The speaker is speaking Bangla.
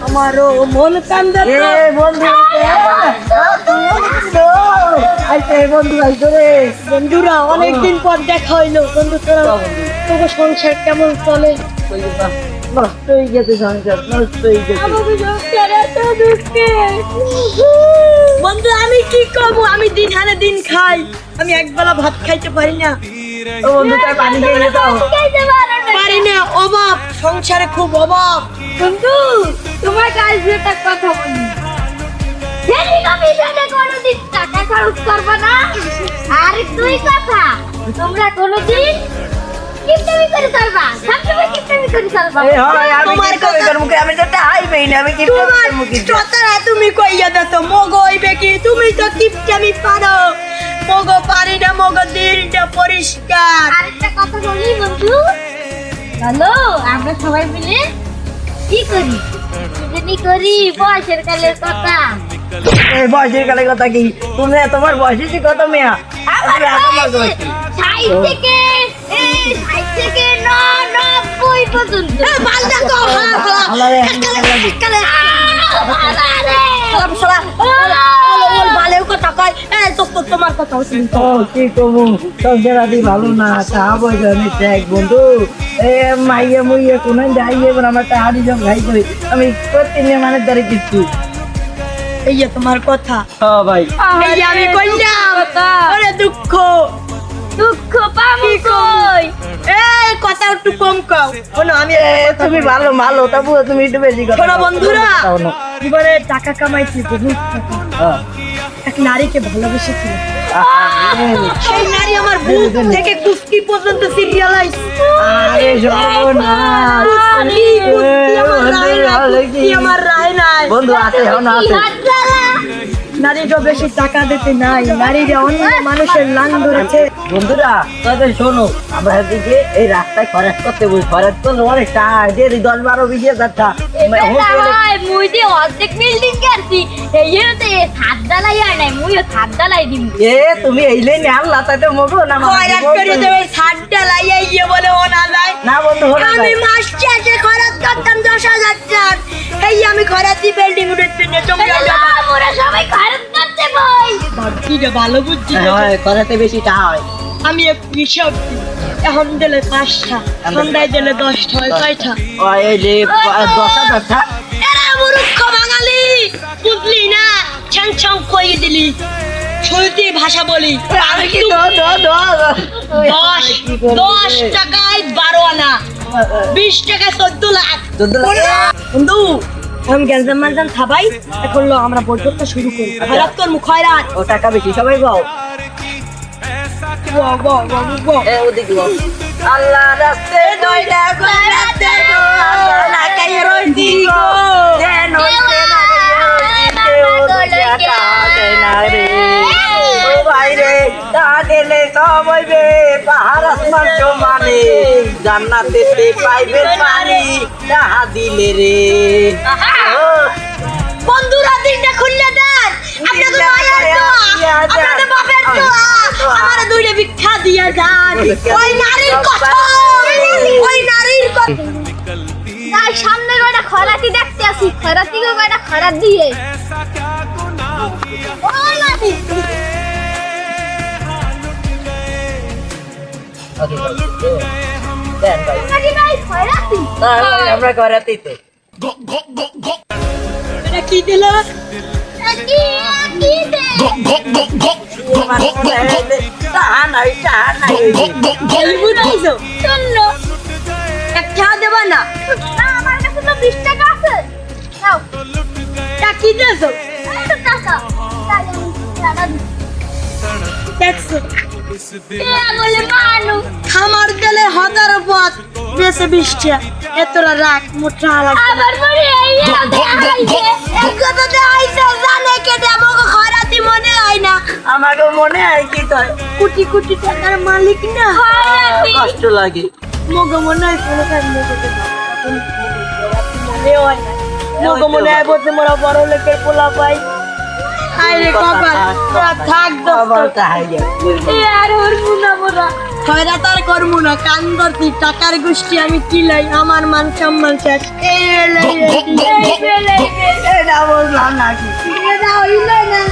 আমারও মন কান্দে বন্ধু বন্ধুরা অনেকদিন পর দেখা হইলো। বন্ধু তোরা তোর সংসার কেমন চলে? নষ্ট হয়ে গেছে সংসার, নষ্ট হয়ে গেছে। বন্ধু আমি কি করবো? আমি দিন হানে দিন খাই, আমি একবেলা ভাত খাইতে পারি না। ও বন্ধু তার পানি খেয়ে দাও। পারি না, অভাব সংসারে, খুব অভাব। বন্ধু তোমার কাছে একটা কথা বলি, কোনোদিন টাকা খরচ করবে না। আর দুই কথা, তোমরা কোনোদিন কিপটামি করে চলবা, সবসময় কিপটামি করে চলবা। তোমার কথার মুখে আমি তো হাইবেই না, আমি কি তোমার কথাটা তুমি কইয়া দাও তো, মগো হইবে কি? তুমি তো কিপটামি পারো, মগো পারি না, মগো দিলটা পরিষ্কার। আরেকটা কথা বলি বন্ধু, হ্যালো, আমরা সবাই মিলে কি করি? কি করি? বয়সের কালের কথা। বয়সের কালে কথা কি? তুমি তোমার বয়সে কত মেয়া? আমার বয়স 60 থেকে 90 পর্যন্ত। বালদা তো ভালো কথা কয়। তোমার কথা ও কি কমু, সংসার আদি ভালো না, চা পয়সা আমি ত্যাগ বন্ধু। মাইয়া মুইয়া কোন যাইয়ে আমার একটা হাড়ি জম খাই করি, আমি প্রতিদিন মানে দাঁড়িয়ে কিচ্ছু। এই যে তোমার কথা, হ্যাঁ ভাই, এই যে আমি কইলাম, ওরে দুঃখ দুঃখ পাবো কই? এই কথা একটু কম কও। শোনো আমি তুমি ভালো ভালো, তবু তুমি একটু বেশি কথা শোনো বলো। বন্ধুরা, তাও না। জীবনে টাকা কামাইছি বহুত টাকা, হ্যাঁ। এক নারীকে ভালোবেসেছিল। আরে সেই নারী আমার বুক থেকে কুস্তি পর্যন্ত সিরিয়ালাইজ। সর্বনাশ। আমার রায় নাই। বন্ধু আছে, হ্যাঁ না আছে। নারীরা বেশি টাকা দিতে নাই, নারীরা অন্য মানুষের লান ধরেছে। বন্ধুরা তাদের শোনো, আমরা এদিকে এই রাস্তায় খরচ করতে বই, খরচ করলে অনেক টাকা, যে 10-12-20 হাজার মুই দিয়ে অর্ধেক বিল্ডিং করছি, এই যে ছাদ ঢালাই আর নাই, মুইও ছাদ ঢালাই দিম। এ তুমি এইলে নে আল্লাহ তাতে মগো না খয়রাত করে দেবে, ছাদটা লাইয়া গিয়ে বলে ও না যায়। না বন্ধু হলো আমি মাস শেষে খরচ করতাম 10,000 টাকা, এই আমি খরচই বিল্ডিং উঠেছি না। তোমরা আমরা সবাই খরচ করতে বই। ভাবছি যে ভালো বুদ্ধি। হয় করাতে বেশি টাকা হয়। আমি এক হিসাব দিই, এখন দিলে 5টা, সন্ধ্যায় দিলে 10টা, হয় কয়টা? ও এই যে 10,000 টাকা। এরা মূর্খ বাঙালি, বুঝলি না? ছ্যাং ছ্যাং কইয়ে দিলি, শুরুতে ভাষা বলি। আমি কি 10 টাকায় 12 আনা, 20 টাকায় 14 লাখ। 14 লাখ। বন্ধু আমি গ্যাঞ্জাম মানজাম খাবাই, এখন লো আমরা বৈঠকটা শুরু করি। খয়রাত কর, খয়রাত। ও টাকা বেশি সবাই গাও। ওদিকে গাও। আল্লাহ রাস্তে দইরা কইরাতে গো, না কাই রইছি গো, যেন হইছে না রে, ও ভাই রে, তা দিলে সব হইবে পাহাড় আসমান সমানে, জান্নাতেতে পাইবে পানি তাহা দিলে রে। বন্ধুরা দিনটা খুললে দেন, আপনাদের মায়ের দোয়া, আপনাদের বাপের দোয়া, আমার দুইটা ভিক্ষা দিয়া যান। ওই নারীর কথা, ওই নারীর কথা। তাই সামনে কয়টা খরাতি দেখতে আসি, খরাতি কয়টা খরাত দিয়ে। ওই নাতি, দেন ভাই, নাকি ভাই খরাতি? আমরা করাতেই তো। এটা কি দিল? কি কি দে? টাহা নাই, টাহা নাই। এলবু নাইছো, শূন্য। একটা দেবা না? না, আমার কাছে তো 20 টাকা আছে। নাও, তা কি দেছো? এই তো টাকা। তাই আমি টাকা দিই। দেখছো, বলে মানুষ খামার গেলে 1000 পথ, বেশি 20 টাকা, এতরা রাখ মোটা লাগে। আবার মরে এই আইছে। একসাথে আইসা জানে কে দেবো, খরাতি মনে হয় না। আমাকে মনে হয় কি কয়, কোটি কোটি টাকার মালিক না, খরাতি কষ্ট লাগে। মগো মনে হয় কোনো কাজ মনে হয় না। মগো মনে হয় বলতে মোরা বড় লোকের পোলা পাই। আরে কপাল, তোরা থাক আবার দোস্ত। টাহা গেছে। এ আর হরমু না মোরা। খয়রাত আর করবো না, কান ধরতি, টাকার গোষ্ঠী আমি কিলাই, আমার মান সম্মান শেষ। এই এই বেলে বুঝলাম নাকি এটা হইল না